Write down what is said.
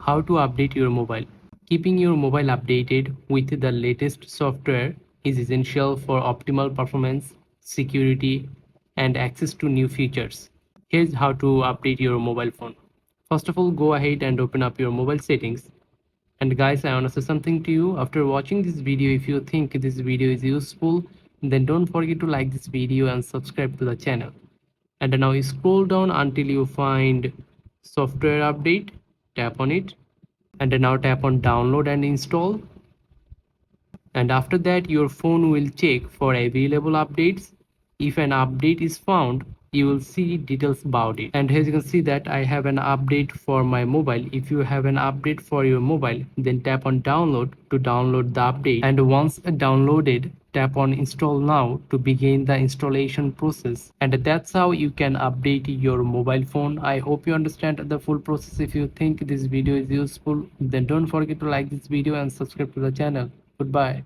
How to update your mobile. Keeping your mobile updated with the latest software is essential for optimal performance, security, and access to new features. Here's how to update your mobile phone. First of all, go ahead and open up your mobile settings. And guys, I want to say something to you. After watching this video, if you think this video is useful, then don't forget to like this video and subscribe to the channel. And now you scroll down until you find software update. Tap on it, and now tap on download and install. And after that, your phone will check for available updates. If an update is found, you will see details about it. And as you can see that I have an update for my mobile. If you have an update for your mobile, then tap on download to download the update. And once downloaded, tap on install now to begin the installation process. And that's how you can update your mobile phone. I hope you understand the full process. If you think this video is useful, then don't forget to like this video and subscribe to the channel. Goodbye.